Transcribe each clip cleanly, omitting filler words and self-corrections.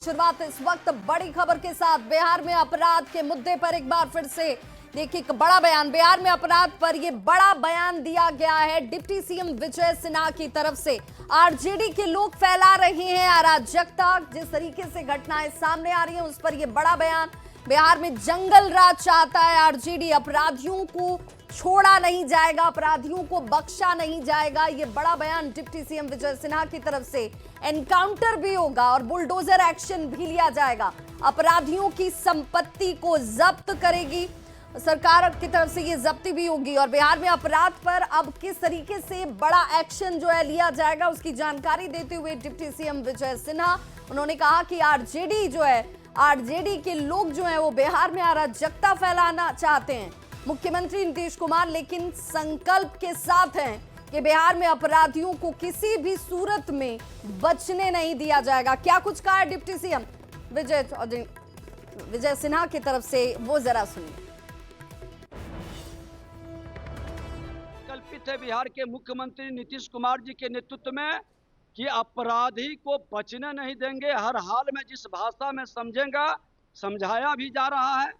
शुरुआत इस वक्त बड़ी खबर के साथ। बिहार में अपराध के मुद्दे पर एक बार फिर से देखिए एक बड़ा बयान। बिहार में अपराध पर यह बड़ा बयान दिया गया है डिप्टी सीएम विजय सिन्हा की तरफ से। आरजेडी के लोग फैला रहे हैं अराजकता, जिस तरीके से घटनाएं सामने आ रही हैं उस पर यह बड़ा बयान। बिहार में जंगल राज चाहता है आरजेडी, अपराधियों को छोड़ा नहीं जाएगा, अपराधियों को बख्शा नहीं जाएगा। ये बड़ा बयान डिप्टी सीएम विजय सिन्हा की तरफ से। एनकाउंटर भी होगा और बुलडोजर एक्शन भी लिया जाएगा। अपराधियों की संपत्ति को जब्त करेगी सरकार की तरफ से, ये जब्ती भी होगी। और बिहार में अपराध पर अब किस तरीके से बड़ा एक्शन जो है लिया जाएगा उसकी जानकारी देते हुए डिप्टी सीएम विजय सिन्हा, उन्होंने कहा कि आरजेडी जो है, आरजेडी के लोग जो है वो बिहार में अराजकता फैलाना चाहते हैं। मुख्यमंत्री नीतीश कुमार लेकिन संकल्प के साथ हैं कि बिहार में अपराधियों को किसी भी सूरत में बचने नहीं दिया जाएगा। क्या कुछ कहा है डिप्टी सीएम विजय सिन्हा की तरफ से, वो जरा सुनिए। कल्पित है बिहार के मुख्यमंत्री नीतीश कुमार जी के नेतृत्व में कि अपराधी को बचने नहीं देंगे, हर हाल में जिस भाषा में समझेगा समझाया भी जा रहा है।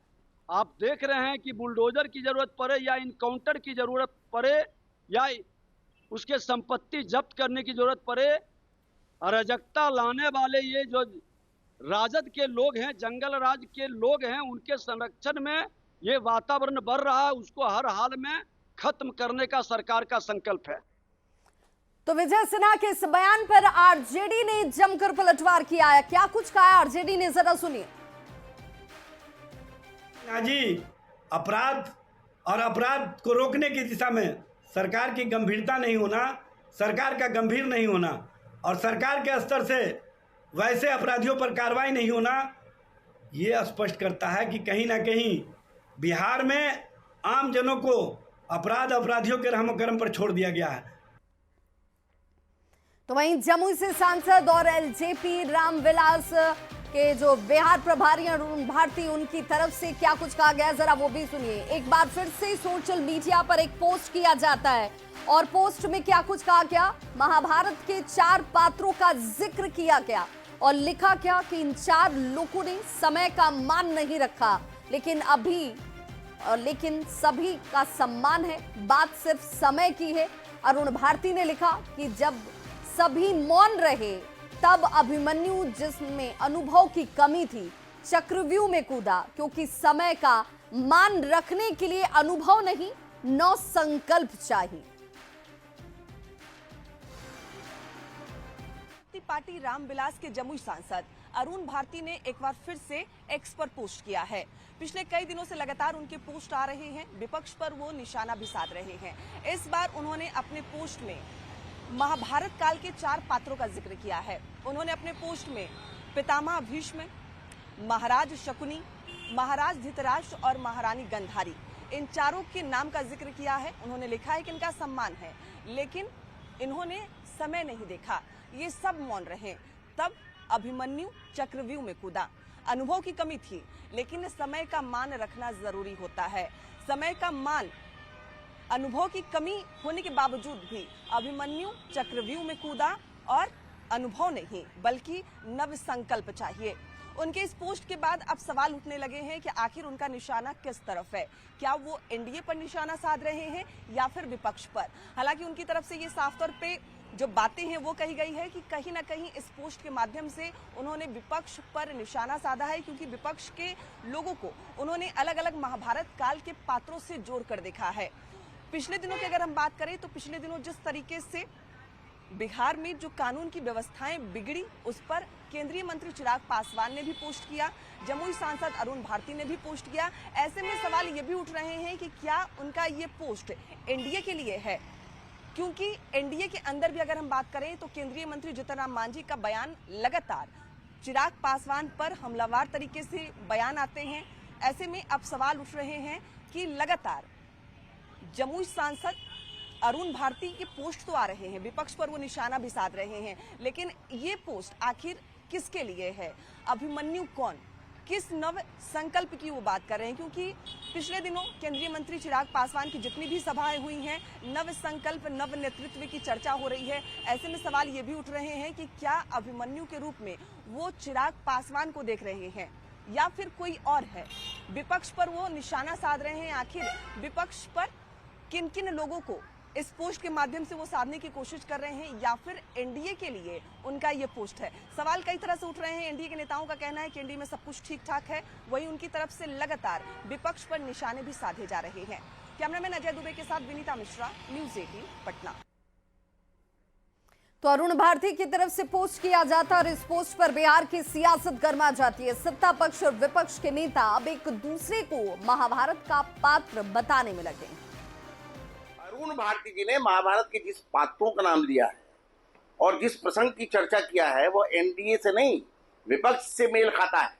आप देख रहे हैं कि बुलडोजर की जरूरत पड़े या इनकाउंटर की जरूरत पड़े या उसके संपत्ति जब्त करने की जरूरत पड़े, अराजकता लाने वाले ये जो राजद के लोग हैं, जंगल राज के लोग हैं, उनके संरक्षण में ये वातावरण बढ़ रहा है, उसको हर हाल में खत्म करने का सरकार का संकल्प है। तो विजय सिन्हा के इस बयान पर आरजेडी ने जमकर पलटवार किया है। क्या कुछ कहा है आरजेडी ने, जरा सुनिए। जी, अपराध और अपराध को रोकने की दिशा में सरकार की गंभीरता नहीं होना, सरकार का गंभीर नहीं होना और सरकार के स्तर से वैसे अपराधियों पर कार्रवाई नहीं होना, ये स्पष्ट करता है कि कहीं ना कहीं बिहार में आम जनों को अपराधियों के रहम करम पर छोड़ दिया गया है। तो वहीं जमुई से सांसद और एलजेपी रामविलास के जो बिहार प्रभारी अरुण भारती, उनकी तरफ से क्या कुछ कहा गया, जरा वो भी सुनिए। एक बार फिर से सोशल मीडिया पर एक पोस्ट किया जाता है और पोस्ट में क्या कुछ कहा गया, महाभारत के 4 पात्रों का जिक्र किया गया और लिखा क्या कि इन 4 लोगों ने समय का मान नहीं रखा, लेकिन सभी का सम्मान है, बात सिर्फ समय की है। अरुण भारती ने लिखा कि जब सभी मौन रहे तब अभिमन्यु, जिसमें अनुभव की कमी थी, चक्रव्यूह में कूदा, क्योंकि समय का मान रखने के लिए अनुभव नहीं, नौ संकल्प चाहिए। पार्टी रामविलास के जमुई सांसद अरुण भारती ने एक बार फिर से एक्स पर पोस्ट किया है। पिछले कई दिनों से लगातार उनके पोस्ट आ रहे हैं, विपक्ष पर वो निशाना भी साध रहे हैं। इस बार उन्होंने अपने पोस्ट में महाभारत काल के 4 पात्रों का जिक्र किया है। उन्होंने अपने पोस्ट में पितामह भीष्म, महाराज शकुनी, महाराज धृतराष्ट्र और महारानी गांधारी, इन चारों के नाम का जिक्र किया है। उन्होंने लिखा है कि इनका सम्मान है, लेकिन इन्होंने समय नहीं देखा, ये सब मौन रहे। तब अभिमन्यु चक्रव्यूह में कूदा, अनुभव की कमी थी, लेकिन समय का मान रखना जरूरी होता है। समय का मान, अनुभव की कमी होने के बावजूद भी अभिमन्यु चक्रव्यूह में कूदा और अनुभव नहीं बल्कि नव संकल्प चाहिए। उनके इस पोस्ट के बाद अब सवाल उठने लगे हैं कि आखिर उनका निशाना किस तरफ है, क्या वो एनडीए पर निशाना साध रहे हैं या फिर विपक्ष पर। हालांकि उनकी तरफ से ये साफ तौर पे जो बातें हैं वो कही गई है कि कहीं ना कहीं इस पोस्ट के माध्यम से उन्होंने विपक्ष पर निशाना साधा है, क्योंकि विपक्ष के लोगों को उन्होंने अलग अलग महाभारत काल के पात्रों से जोड़कर देखा है। पिछले दिनों की अगर हम बात करें तो पिछले दिनों जिस तरीके से बिहार में जो कानून की व्यवस्थाएं बिगड़ी, उस पर केंद्रीय मंत्री चिराग पासवान ने भी पोस्ट किया, जमुई सांसद अरुण भारती ने भी पोस्ट किया। ऐसे में सवाल ये भी उठ रहे हैं कि क्या उनका ये पोस्ट एनडीए के लिए है, क्योंकि एनडीए के अंदर भी अगर हम बात करें तो केंद्रीय मंत्री जीतन राम मांझी का बयान लगातार चिराग पासवान पर हमलावर तरीके से बयान आते हैं। ऐसे में अब सवाल उठ रहे हैं कि लगातार जमुई सांसद अरुण भारती के पोस्ट तो आ रहे हैं, विपक्ष पर वो निशाना भी साध रहे हैं, लेकिन ये पोस्ट आखिर किसके लिए है, अभिमन्यु कौन, किस नव संकल्प की वो बात कर रहे हैं, क्योंकि पिछले दिनों केंद्रीय मंत्री चिराग पासवान की जितनी भी सभाएं हुई हैं, नव संकल्प नव नेतृत्व की चर्चा हो रही है। ऐसे में सवाल ये भी उठ रहे हैं कि क्या अभिमन्यु के रूप में वो चिराग पासवान को देख रहे हैं या फिर कोई और है। विपक्ष पर वो निशाना साध रहे हैं। आखिर विपक्ष पर किन किन लोगों को इस पोस्ट के माध्यम से वो साधने की कोशिश कर रहे हैं, या फिर एनडीए के लिए उनका ये पोस्ट है। सवाल कई तरह से उठ रहे हैं। एनडीए के नेताओं का कहना है कि एनडीए में सब कुछ ठीक ठाक है, वहीं उनकी तरफ से लगातार विपक्ष पर निशाने भी साधे जा रहे हैं। कैमरामैन अजय दुबे के साथ विनीता मिश्रा, न्यूज 18 पटना। तो अरुण भारती की तरफ से पोस्ट किया जाता और इस पोस्ट पर बिहार की सियासत गर्मा जाती है। सत्ता पक्ष और विपक्ष के नेता अब एक दूसरे को महाभारत का पात्र बताने में लगे। अरुण भारती जी ने महाभारत के जिस पात्रों का नाम लिया है और जिस प्रसंग की चर्चा किया है वो एनडीए से नहीं विपक्ष से मेल खाता है।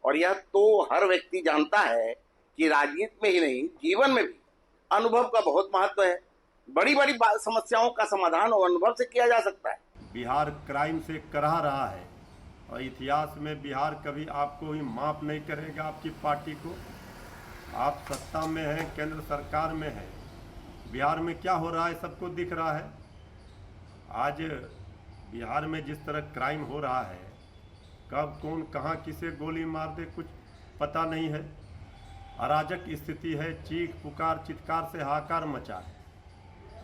और यह तो हर व्यक्ति जानता है कि राजनीति में ही नहीं जीवन में भी अनुभव का बहुत महत्व है। बड़ी बड़ी समस्याओं का समाधान और अनुभव से किया जा सकता है। बिहार क्राइम से कराह रहा है और इतिहास में बिहार कभी आपको ही माफ नहीं करेगा, आपकी पार्टी को। आप सत्ता में हैं, केंद्र सरकार में हैं, बिहार में क्या हो रहा है सबको दिख रहा है। आज बिहार में जिस तरह क्राइम हो रहा है, कब कौन कहां किसे गोली मार दे कुछ पता नहीं है। अराजक स्थिति है, चीख पुकार चित्कार से हाहाकार मचा है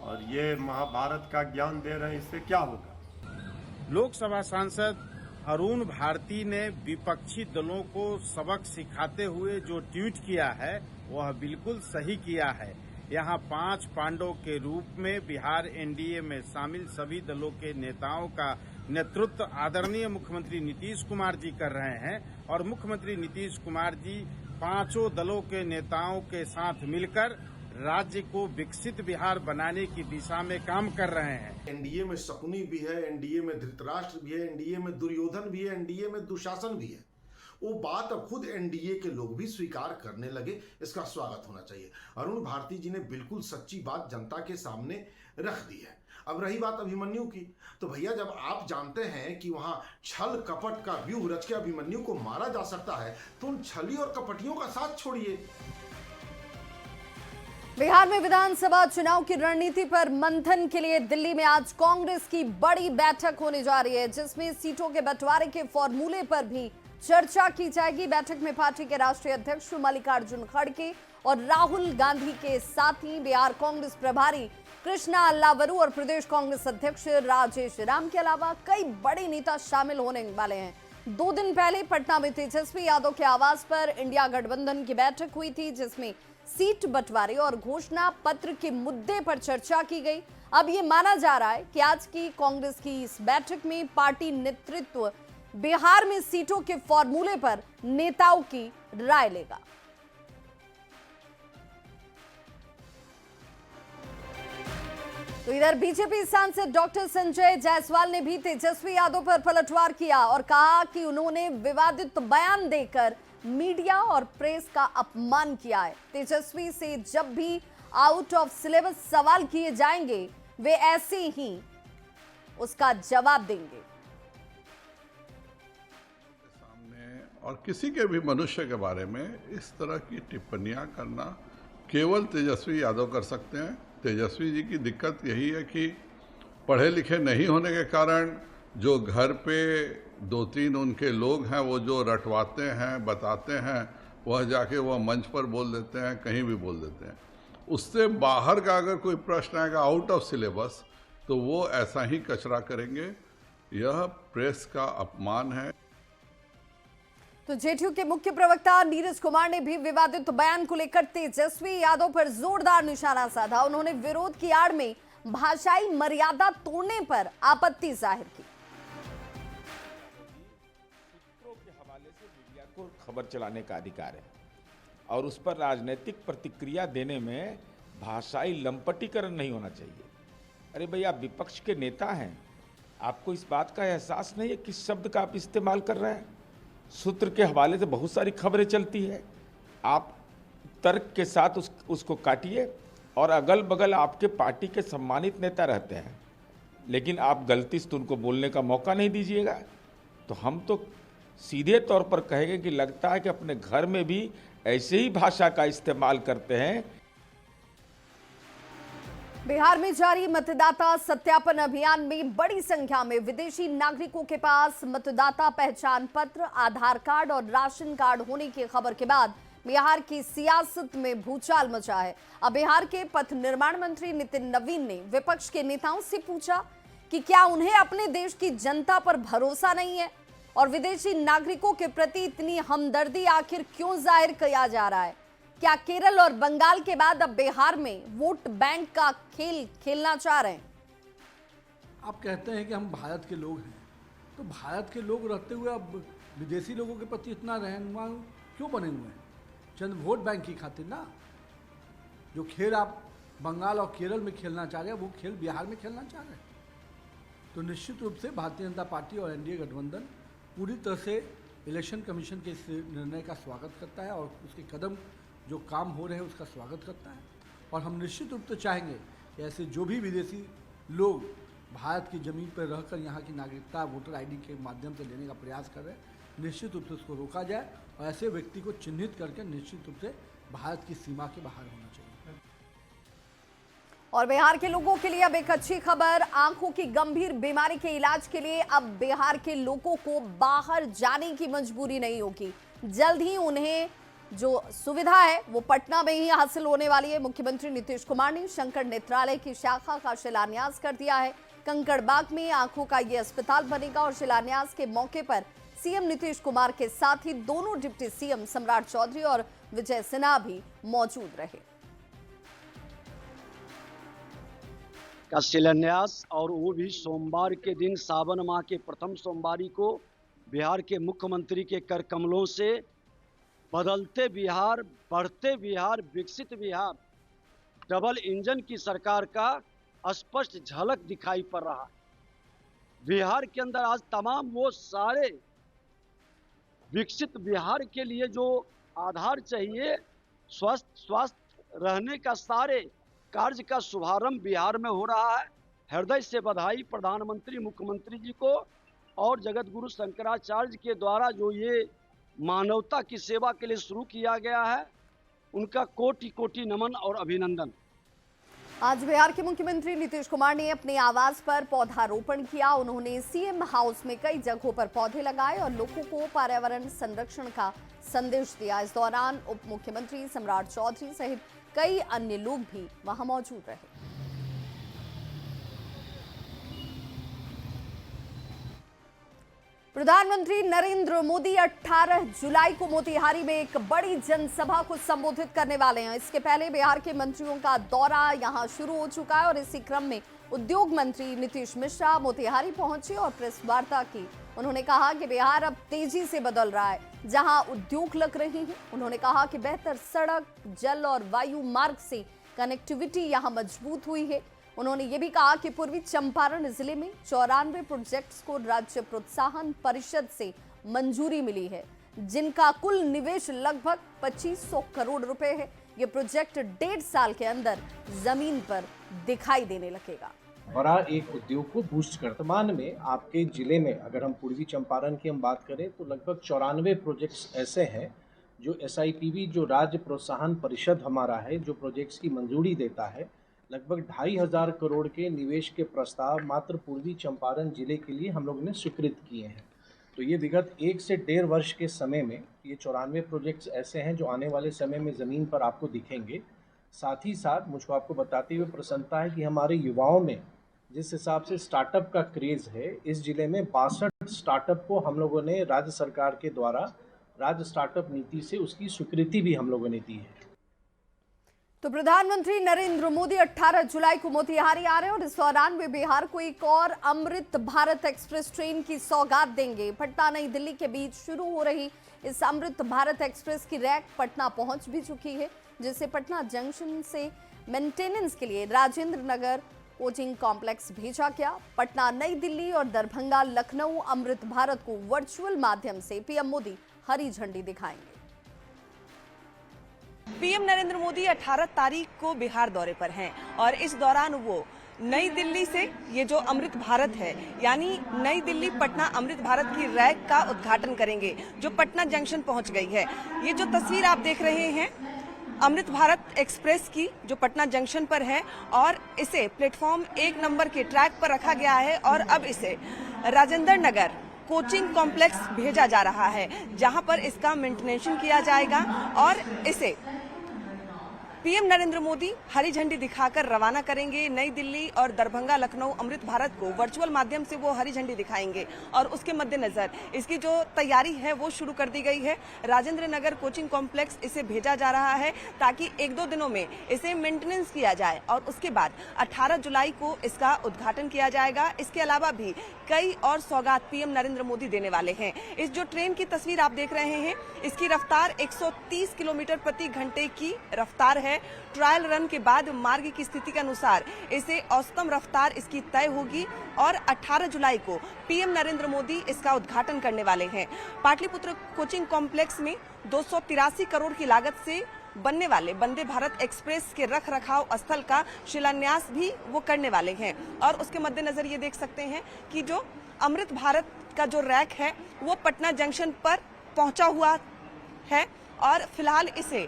और ये महाभारत का ज्ञान दे रहे हैं, इससे क्या होगा। लोकसभा सांसद अरुण भारती ने विपक्षी दलों को सबक सिखाते हुए जो ट्वीट किया है वह बिल्कुल सही किया है। यहाँ 5 पांडवों के रूप में बिहार एनडीए में शामिल सभी दलों के नेताओं का नेतृत्व आदरणीय मुख्यमंत्री नीतीश कुमार जी कर रहे हैं और मुख्यमंत्री नीतीश कुमार जी 5 दलों के नेताओं के साथ मिलकर राज्य को विकसित बिहार बनाने की दिशा में काम कर रहे हैं। एनडीए में शकुनी भी है, एनडीए में धृतराष्ट्र भी है, एनडीए में दुर्योधन भी है, एनडीए में दुशासन भी है। वो बात अब खुद एनडीए के लोग भी स्वीकार करने लगे, इसका स्वागत होना चाहिए। अरुण भारती जी ने बिल्कुल सच्ची बात जनता के सामने रख दी है। अब रही बात अभिमन्यु की, तो भैया जब आप जानते हैं कि वहां छल कपट का व्यूह रच के अभिमन्यु को मारा जा सकता है, तो उन छली और कपटियों का साथ छोड़िए। बिहार में विधानसभा चुनाव की रणनीति पर मंथन के लिए दिल्ली में आज कांग्रेस की बड़ी बैठक होने जा रही है, जिसमें सीटों के बंटवारे के फॉर्मूले पर भी चर्चा की जाएगी। बैठक में पार्टी के राष्ट्रीय अध्यक्ष मल्लिकार्जुन खड़गे और राहुल गांधी के साथ ही बिहार कांग्रेस प्रभारी कृष्णा अल्लावरू और प्रदेश कांग्रेस अध्यक्ष राजेश राम के अलावा कई बड़े नेता शामिल होने वाले हैं। 2 दिन पहले पटना में तेजस्वी यादव के आवास पर इंडिया गठबंधन की बैठक हुई थी, जिसमें सीट बंटवारे और घोषणा पत्र के मुद्दे पर चर्चा की गई। अब ये माना जा रहा है कि आज की कांग्रेस की इस बैठक में पार्टी नेतृत्व बिहार में सीटों के फॉर्मूले पर नेताओं की राय लेगा। तो इधर बीजेपी सांसद डॉक्टर संजय जायसवाल ने भी तेजस्वी यादव पर पलटवार किया और कहा कि उन्होंने विवादित बयान देकर मीडिया और प्रेस का अपमान किया है। तेजस्वी से जब भी आउट ऑफ सिलेबस सवाल किए जाएंगे, वे ऐसे ही उसका जवाब देंगे। और किसी के भी मनुष्य के बारे में इस तरह की टिप्पणियां करना केवल तेजस्वी यादव कर सकते हैं। तेजस्वी जी की दिक्कत यही है कि पढ़े लिखे नहीं होने के कारण जो घर पे 2-3 उनके लोग हैं वो जो रटवाते हैं बताते हैं, वह जाके वह मंच पर बोल देते हैं, कहीं भी बोल देते हैं। उससे बाहर का अगर कोई प्रश्न आएगा आउट ऑफ सिलेबस, तो वो ऐसा ही कचरा करेंगे। यह प्रेस का अपमान है। तो जेडीयू के मुख्य प्रवक्ता नीरज कुमार ने भी विवादित बयान को लेकर तेजस्वी यादव पर जोरदार निशाना साधा। उन्होंने विरोध की आड़ में भाषाई मर्यादा तोड़ने पर आपत्ति जाहिर की। सूत्रों के हवाले से मीडिया को खबर चलाने का अधिकार है और उस पर राजनीतिक प्रतिक्रिया देने में भाषाई लंपटीकरण नहीं होना चाहिए। अरे भैया, आप विपक्ष के नेता हैं, आपको इस बात का एहसास नहीं है किस शब्द का आप इस्तेमाल कर रहे हैं। सूत्र के हवाले से बहुत सारी खबरें चलती है, आप तर्क के साथ उसको काटिए और अगल बगल आपके पार्टी के सम्मानित नेता रहते हैं, लेकिन आप गलती से उनको बोलने का मौका नहीं दीजिएगा। तो हम तो सीधे तौर पर कहेंगे कि लगता है कि अपने घर में भी ऐसे ही भाषा का इस्तेमाल करते हैं। बिहार में जारी मतदाता सत्यापन अभियान में बड़ी संख्या में विदेशी नागरिकों के पास मतदाता पहचान पत्र, आधार कार्ड और राशन कार्ड होने की खबर के बाद बिहार की सियासत में भूचाल मचा है। अब बिहार के पथ निर्माण मंत्री नितिन नवीन ने विपक्ष के नेताओं से पूछा कि क्या उन्हें अपने देश की जनता पर भरोसा नहीं है और विदेशी नागरिकों के प्रति इतनी हमदर्दी आखिर क्यों जाहिर किया जा रहा है। क्या केरल और बंगाल के बाद अब बिहार में वोट बैंक का खेल खेलना चाह रहे हैं। आप कहते हैं कि हम भारत के लोग हैं, तो भारत के लोग रहते हुए अब विदेशी लोगों के प्रति इतना रहनुमा क्यों बने हुए हैं? चंद वोट बैंक की खातिर ना। जो खेल आप बंगाल और केरल में खेलना चाह रहे हैं वो खेल बिहार में खेलना चाह रहे हैं। तो निश्चित रूप से भारतीय जनता पार्टी और एनडीए गठबंधन पूरी तरह से इलेक्शन कमीशन के इस निर्णय का स्वागत करता है और उसके कदम जो काम हो रहे हैं उसका स्वागत करता है। और हम निश्चित रूप से चाहेंगे कि ऐसे जो भी विदेशी लोग भारत की ज़मीन पर रहकर यहाँ की नागरिकता वोटर आईडी के माध्यम से लेने का प्रयास कर रहे हैं, निश्चित रूप से उसको रोका जाए और ऐसे व्यक्ति को चिन्हित करके निश्चित रूप से भारत की सीमा के बाहर होना चाहिए। और बिहार के लोगों के लिए अब एक अच्छी खबर, आंखों की गंभीर बीमारी के इलाज के लिए अब बिहार के लोगों को बाहर जाने की मजबूरी नहीं होगी। जल्द ही उन्हें जो सुविधा है वो पटना में ही हासिल होने वाली है। मुख्यमंत्री नीतीश कुमार ने शंकर नेत्रालय की शाखा का शिलान्यास कर दिया है। कंकड़बाग में आंखों का ये अस्पताल बनेगा और शिलान्यास के मौके पर सीएम नीतीश कुमार के साथ ही दोनों डिप्टी सीएम सम्राट चौधरी और विजय सिन्हा भी मौजूद रहे। का शिलान्यास और वो भी सोमवार के दिन, सावन माह के प्रथम सोमवारी को बिहार के मुख्यमंत्री के कर कमलों से बदलते बिहार, बढ़ते बिहार, विकसित बिहार, डबल इंजन की सरकार का स्पष्ट झलक दिखाई पड़ रहा है। बिहार के अंदर आज तमाम वो सारे विकसित बिहार के लिए जो आधार चाहिए, स्वस्थ रहने का सारे कार्य का शुभारंभ बिहार में हो रहा है। हृदय से बधाई प्रधानमंत्री, मुख्यमंत्री जी को और जगत गुरु शंकराचार्य के द्वारा जो ये मानवता की सेवा के लिए शुरू किया गया है, उनका कोटि कोटि नमन और अभिनंदन। आज बिहार के मुख्यमंत्री नीतीश कुमार ने अपने आवास पर पौधारोपण किया। उन्होंने सीएम हाउस में कई जगहों पर पौधे लगाए और लोगों को पर्यावरण संरक्षण का संदेश दिया। इस दौरान उप मुख्यमंत्री सम्राट चौधरी सहित कई अन्य लोग भी वहां मौजूद रहे। प्रधानमंत्री नरेंद्र मोदी 18 जुलाई को मोतिहारी में एक बड़ी जनसभा को संबोधित करने वाले हैं। इसके पहले बिहार के मंत्रियों का दौरा यहां शुरू हो चुका है और इसी क्रम में उद्योग मंत्री नीतीश मिश्रा मोतिहारी पहुंचे और प्रेस वार्ता की। उन्होंने कहा कि बिहार अब तेजी से बदल रहा है, जहां उद्योग लग रहे हैं। उन्होंने कहा कि बेहतर सड़क, जल और वायु मार्ग से कनेक्टिविटी यहां मजबूत हुई है। उन्होंने ये भी कहा कि पूर्वी चंपारण जिले में 94 प्रोजेक्ट्स को राज्य प्रोत्साहन परिषद से मंजूरी मिली है, जिनका कुल निवेश लगभग 2500 करोड़ रुपए है। ये प्रोजेक्ट 1.5 साल के अंदर जमीन पर दिखाई देने लगेगा। बड़ा एक उद्योग को बूस्ट कर। वर्तमान में आपके जिले में अगर हम पूर्वी चंपारण की हम बात करें तो लगभग 94 प्रोजेक्ट्स ऐसे हैं जो SIPB जो राज्य प्रोत्साहन परिषद हमारा है, जो प्रोजेक्ट्स की मंजूरी देता है, लगभग 2500 करोड़ के निवेश के प्रस्ताव मात्र पूर्वी चंपारण जिले के लिए हम लोगों ने स्वीकृत किए हैं। तो ये विगत 1 से 1.5 वर्ष के समय में ये 94 प्रोजेक्ट्स ऐसे हैं जो आने वाले समय में ज़मीन पर आपको दिखेंगे। साथ ही साथ मुझको आपको बताते हुए प्रसन्नता है कि हमारे युवाओं में जिस हिसाब से स्टार्टअप का क्रेज़ है, इस जिले में 62 स्टार्टअप को हम लोगों ने राज्य सरकार के द्वारा राज्य स्टार्टअप नीति से उसकी स्वीकृति भी हम लोगों ने दी है। तो प्रधानमंत्री नरेंद्र मोदी 18 जुलाई को मोतिहारी आ रहे हैं और इस दौरान वे बिहार को एक और अमृत भारत एक्सप्रेस ट्रेन की सौगात देंगे। पटना नई दिल्ली के बीच शुरू हो रही इस अमृत भारत एक्सप्रेस की रैक पटना पहुंच भी चुकी है, जिसे पटना जंक्शन से मेंटेनेंस के लिए राजेंद्र नगर कोचिंग कॉम्प्लेक्स भेजा गया। पटना नई दिल्ली और दरभंगा लखनऊ अमृत भारत को वर्चुअल माध्यम से पीएम मोदी हरी झंडी दिखाएंगे। पीएम नरेंद्र मोदी 18 तारीख को बिहार दौरे पर हैं और इस दौरान वो नई दिल्ली से ये जो अमृत भारत है, यानी नई दिल्ली पटना अमृत भारत की रैक का उद्घाटन करेंगे, जो पटना जंक्शन पहुंच गई है। ये जो तस्वीर आप देख रहे हैं अमृत भारत एक्सप्रेस की, जो पटना जंक्शन पर है, और इसे प्लेटफॉर्म 1 नंबर के ट्रैक पर रखा गया है और अब इसे राजेंद्र नगर कोचिंग कॉम्प्लेक्स भेजा जा रहा है, जहां पर इसका मेंटेनेंस किया जाएगा और इसे पीएम नरेंद्र मोदी हरी झंडी दिखाकर रवाना करेंगे। नई दिल्ली और दरभंगा लखनऊ अमृत भारत को वर्चुअल माध्यम से वो हरी झंडी दिखाएंगे और उसके मद्देनजर इसकी जो तैयारी है वो शुरू कर दी गई है। राजेंद्र नगर कोचिंग कॉम्प्लेक्स इसे भेजा जा रहा है ताकि 1-2 दिनों में इसे मेंटेनेंस किया जाए और उसके बाद 18 जुलाई को इसका उद्घाटन किया जाएगा। इसके अलावा भी कई और सौगात पीएम नरेंद्र मोदी देने वाले हैं। इस जो ट्रेन की तस्वीर आप देख रहे हैं, इसकी रफ्तार 130 किलोमीटर प्रति घंटे की रफ्तार है। ट्रायल रन के बाद मार्ग की स्थिति के अनुसार इसे औसतम रफ्तार इसकी तय होगी और 18 जुलाई को पीएम नरेंद्र मोदी इसका उद्घाटन करने वाले हैं। पाटलिपुत्र कोचिंग कॉम्प्लेक्स में 283 करोड़ की लागत से बनने वाले वंदे भारत एक्सप्रेस के रख रखाव स्थल का शिलान्यास भी वो करने वाले हैं और उसके मद्देनजर ये देख सकते हैं कि जो अमृत भारत का जो रैक है वो पटना जंक्शन पर पहुंचा हुआ है और फिलहाल इसे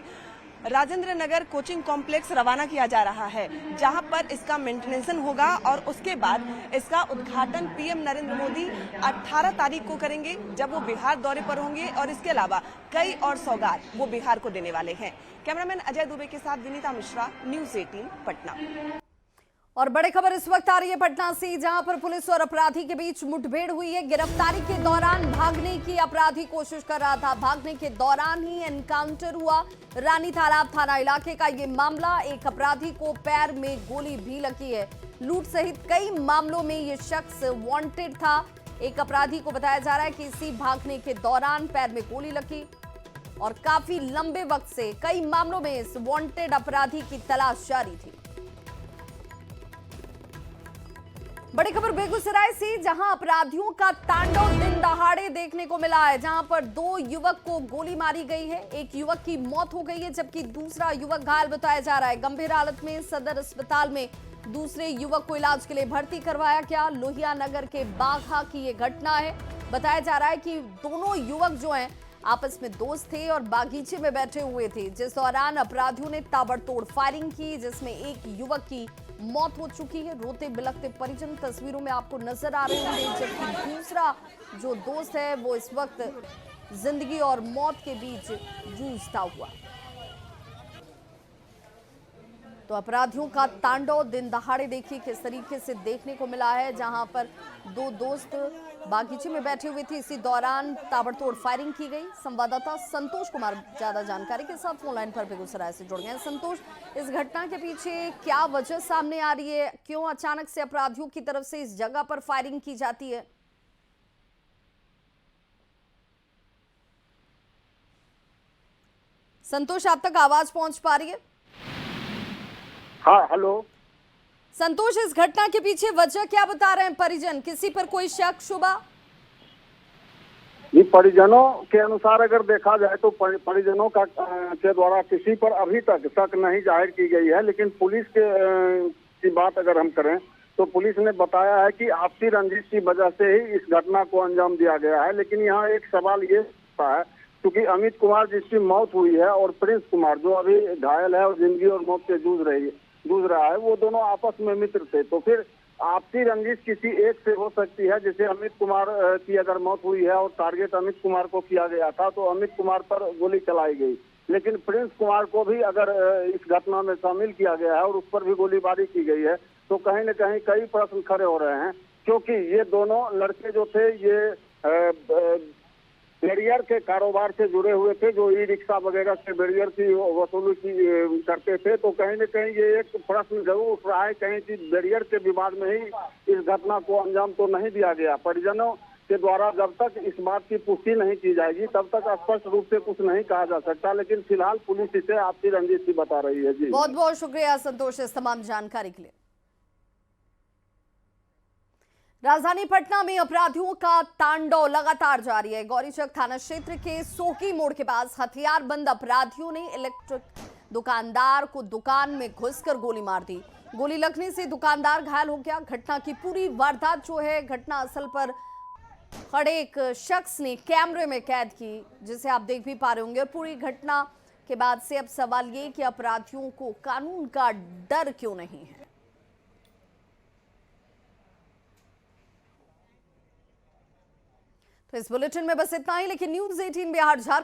राजेंद्र नगर कोचिंग कॉम्प्लेक्स रवाना किया जा रहा है, जहां पर इसका मेंटेनेंस होगा और उसके बाद इसका उद्घाटन पीएम नरेंद्र मोदी 18 तारीख को करेंगे, जब वो बिहार दौरे पर होंगे और इसके अलावा कई और सौगात वो बिहार को देने वाले हैं। कैमरामैन अजय दुबे के साथ विनीता मिश्रा, न्यूज़ 18 पटना। और बड़ी खबर इस वक्त आ रही है पटना से, जहां पर पुलिस और अपराधी के बीच मुठभेड़ हुई है। गिरफ्तारी के दौरान भागने की अपराधी कोशिश कर रहा था, भागने के दौरान ही एनकाउंटर हुआ। रानी तालाब थाना इलाके का ये मामला, एक अपराधी को पैर में गोली भी लगी है। लूट सहित कई मामलों में ये शख्स वांटेड था। एक अपराधी को बताया जा रहा है कि इसी भागने के दौरान पैर में गोली लगी और काफी लंबे वक्त से कई मामलों में इस वांटेड अपराधी की तलाश जारी थी। बड़ी खबर बेगूसराय से, जहां अपराधियों का तांडव दिन दहाड़े देखने को मिला है, जहां पर 2 युवक को गोली मारी गई है। एक युवक की मौत हो गई है जबकि दूसरा युवक घायल बताया जा रहा है। गंभीर हालत में सदर अस्पताल में दूसरे युवक को इलाज के लिए भर्ती करवाया गया। लोहिया नगर के बाघा की ये घटना है। बताया जा रहा है कि दोनों युवक जो हैं आपस में दोस्त थे और बागीचे में बैठे हुए थे, जिस दौरान अपराधियों ने ताबड़तोड़ फायरिंग की, जिसमें एक युवक की मौत हो चुकी है। रोते बिलखते परिजन तस्वीरों में आपको नजर आ रहे होंगे, जबकि दूसरा जो दोस्त है वो इस वक्त जिंदगी और मौत के बीच जूझता हुआ। तो अपराधियों का तांडव दिन दहाड़े देखिए किस तरीके से देखने को मिला है, जहां पर 2 दोस्त बागीचे में बैठे हुए थे, इसी दौरान ताबड़तोड़ फायरिंग की गई। संवाददाता संतोष कुमार ज्यादा जानकारी के साथ फोन लाइन पर बेगूसराय से जुड़ गए। संतोष, इस घटना के पीछे क्या वजह सामने आ रही है? क्यों अचानक से अपराधियों की तरफ से इस जगह पर फायरिंग की जाती है? संतोष, आप तक आवाज पहुंच पा रही है? हाँ, हेलो संतोष, इस घटना के पीछे वजह क्या बता रहे हैं परिजन? किसी पर कोई शक शुबा? ये परिजनों के अनुसार अगर देखा जाए तो परिजनों का के द्वारा किसी पर अभी तक शक नहीं जाहिर की गई है, लेकिन पुलिस के की बात अगर हम करें तो पुलिस ने बताया है कि आपसी रंजिश की वजह से ही इस घटना को अंजाम दिया गया है। लेकिन यहाँ एक सवाल ये है, क्योंकि अमित कुमार जिसकी मौत हुई है और प्रिंस कुमार जो अभी घायल है और जिंदगी और मौत से जूझ रहा है, वो दोनों आपस में मित्र थे। तो फिर आपसी रंजिश किसी एक से हो सकती है। जैसे अमित कुमार की अगर मौत हुई है और टारगेट अमित कुमार को किया गया था तो अमित कुमार पर गोली चलाई गई, लेकिन प्रिंस कुमार को भी अगर इस घटना में शामिल किया गया है और उस पर भी गोलीबारी की गई है, तो कहीं न कहीं कई प्रश्न खड़े हो रहे हैं। क्योंकि ये दोनों लड़के जो थे ये बैरियर के कारोबार से जुड़े हुए थे, जो ई रिक्शा वगैरह से बैरियर की वसूली करते थे। तो कहीं न कहीं ये एक प्रश्न जरूर उठ रहा है कहीं कि बैरियर के विवाद में ही इस घटना को अंजाम तो नहीं दिया गया। परिजनों के द्वारा जब तक इस बात की पुष्टि नहीं की जाएगी तब तक स्पष्ट रूप से कुछ नहीं कहा जा सकता, लेकिन फिलहाल पुलिस इसे आपसी रंजिश बता रही है। जी, बहुत बहुत शुक्रिया संतोष इस तमाम जानकारी के लिए। राजधानी पटना में अपराधियों का तांडव लगातार जारी है। गौरीचक थाना क्षेत्र के सोकी मोड़ के पास हथियारबंद अपराधियों ने इलेक्ट्रिक दुकानदार को दुकान में घुसकर गोली मार दी। गोली लगने से दुकानदार घायल हो गया। घटना की पूरी वारदात जो है घटना स्थल पर खड़े एक शख्स ने कैमरे में कैद की, जिसे आप देख भी पा रहे होंगे। और पूरी घटना के बाद से अब सवाल ये कि अपराधियों को कानून का डर क्यों नहीं है। तो इस बुलेटिन में बस इतना ही, लेकिन न्यूज़ 18 बिहार झारखंड